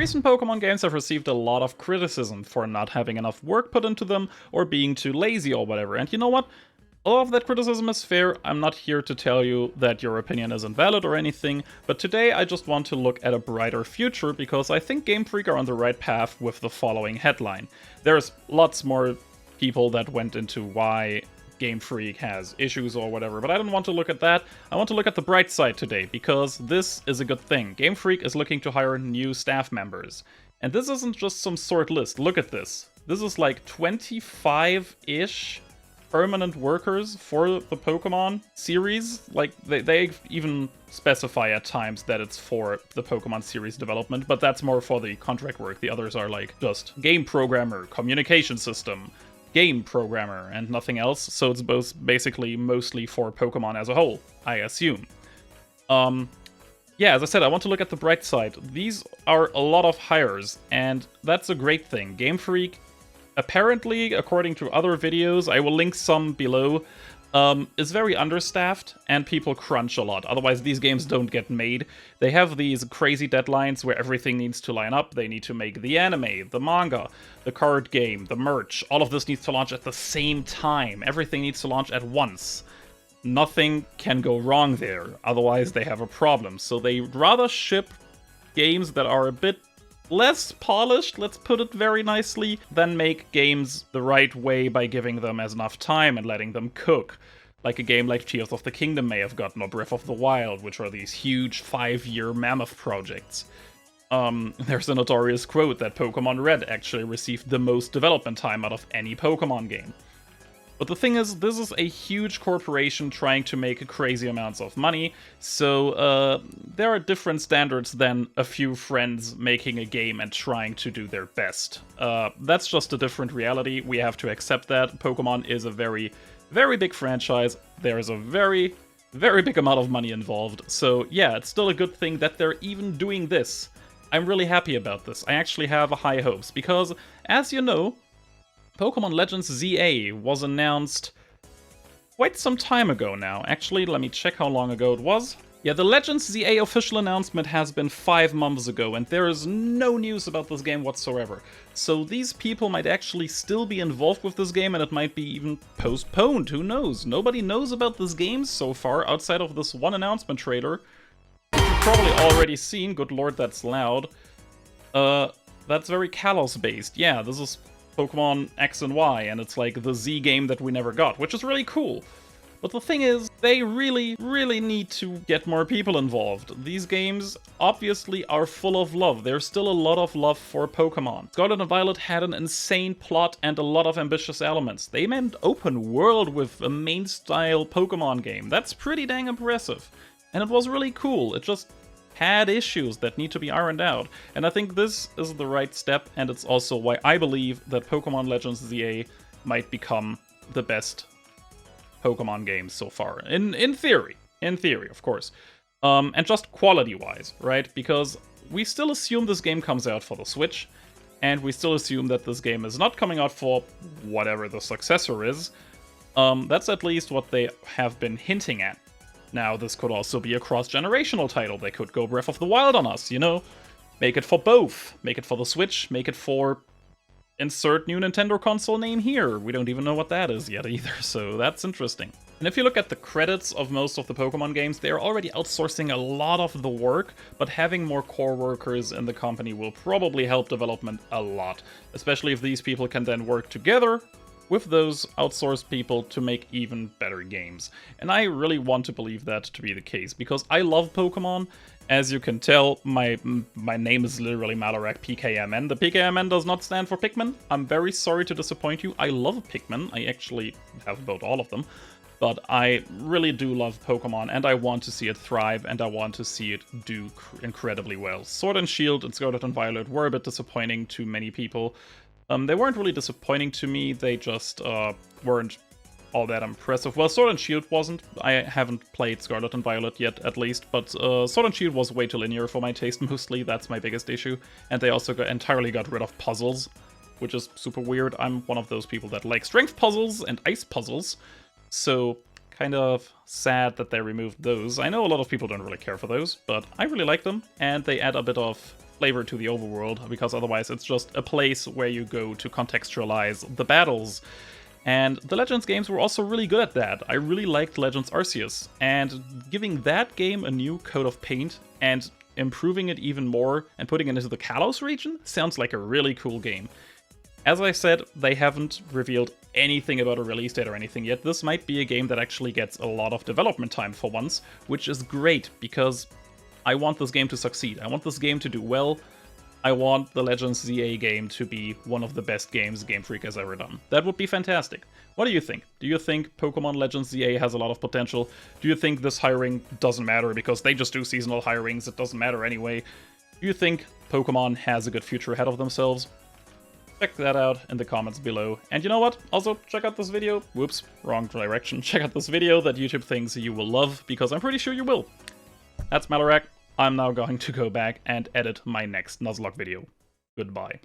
recent Pokemon games have received a lot of criticism for not having enough work put into them or being too lazy or whatever, and you know what? A lot of that criticism is fair. I'm not here to tell you that your opinion is invalid or anything, but today I just want to look at a brighter future because I think Gamefreak are on the right path with the following headline. There's lots more people that went into why Gamefreak has issues or whatever, but I don't want to look at that. I want to look at the bright side today because this is a good thing. Gamefreak is looking to hire new staff members. And this isn't just some short list. Look at this. This is like 25-ish permanent workers for the Pokemon series. Like, they even specify at times that it's for the Pokemon series development, but that's more for the contract work. The others are like just game programmer, communication system, game programmer, and nothing else. So it's both basically mostly for Pokemon as a whole, I assume. Yeah, as I said, I want to look at the bright side. These are a lot of hires, and that's a great thing. Gamefreak, apparently, according to other videos, I will link some below, is very understaffed and people crunch a lot. Otherwise, these games don't get made. They have these crazy deadlines where everything needs to line up. They need to make the anime, the manga, the card game, the merch. All of this needs to launch at the same time. Everything needs to launch at once. Nothing can go wrong there. Otherwise, they have a problem. So they rather ship games that are a bit less polished, let's put it very nicely, than make games the right way by giving them as enough time and letting them cook. Like a game like Tears of the Kingdom may have gotten, or Breath of the Wild, which are these huge 5-year mammoth projects. There's a notorious quote that Pokemon Red actually received the most development time out of any Pokemon game. But the thing is, this is a huge corporation trying to make crazy amounts of money, so there are different standards than a few friends making a game and trying to do their best. That's just a different reality. We have to accept that. Pokemon is a very, very big franchise. There is a very, very big amount of money involved. So yeah, it's still a good thing that they're even doing this. I'm really happy about this. I actually have high hopes, because, as you know, Pokemon Legends ZA was announced quite some time ago now. Actually, let me check how long ago it was. Yeah, the Legends ZA official announcement has been 5 months ago, and there is no news about this game whatsoever. So these people might actually still be involved with this game, and it might be even postponed, who knows? Nobody knows about this game so far, outside of this one announcement trailer. Which you've probably already seen. Good lord, that's loud. That's very Kalos-based. Yeah, this is Pokemon X and Y, and it's like the Z game that we never got, which is really cool. But the thing is, they really, really need to get more people involved. These games obviously are full of love. There's still a lot of love for Pokemon. Scarlet and Violet had an insane plot and a lot of ambitious elements. They meant open world with a main-style Pokemon game. That's pretty dang impressive. And it was really cool. It just had issues that need to be ironed out. And I think this is the right step, and it's also why I believe that Pokemon Legends ZA might become the best Pokemon game so far. In theory, of course. And just quality-wise, right? Because we still assume this game comes out for the Switch, and we still assume that this game is not coming out for whatever the successor is. That's at least what they have been hinting at. Now, this could also be a cross-generational title. They could go Breath of the Wild on us, you know? Make it for both. Make it for the Switch, make it for insert new Nintendo console name here. We don't even know what that is yet either, so that's interesting. And if you look at the credits of most of the Pokemon games, they are already outsourcing a lot of the work, but having more core workers in the company will probably help development a lot, especially if these people can then work together with those outsourced people to make even better games. And I really want to believe that to be the case, because I love Pokemon. As you can tell, my name is literally Malarak PKMN. The PKMN does not stand for Pikmin. I'm very sorry to disappoint you. I love Pikmin. I actually have about all of them. But I really do love Pokemon, and I want to see it thrive, and I want to see it do incredibly well. Sword and Shield and Scarlet and Violet were a bit disappointing to many people. They weren't really disappointing to me, they just weren't all that impressive. Well, Sword and Shield wasn't. I haven't played Scarlet and Violet yet, at least, but Sword and Shield was way too linear for my taste, mostly. That's my biggest issue. And they also entirely got rid of puzzles, which is super weird. I'm one of those people that like strength puzzles and ice puzzles, so kind of sad that they removed those. I know a lot of people don't really care for those, but I really like them, and they add a bit of flavor to the overworld, because otherwise it's just a place where you go to contextualize the battles. And the Legends games were also really good at that. I really liked Legends Arceus, and giving that game a new coat of paint and improving it even more and putting it into the Kalos region sounds like a really cool game. As I said, they haven't revealed anything about a release date or anything yet. This might be a game that actually gets a lot of development time for once, which is great, because I want this game to succeed. I want this game to do well. I want the Legends ZA game to be one of the best games Game Freak has ever done. That would be fantastic. What do you think? Do you think Pokemon Legends ZA has a lot of potential? Do you think this hiring doesn't matter because they just do seasonal hirings, it doesn't matter anyway? Do you think Pokemon has a good future ahead of themselves? Check that out in the comments below. And you know what? Also, check out this video. Whoops, wrong direction. Check out this video that YouTube thinks you will love, because I'm pretty sure you will. That's Malarak. I'm now going to go back and edit my next Nuzlocke video. Goodbye.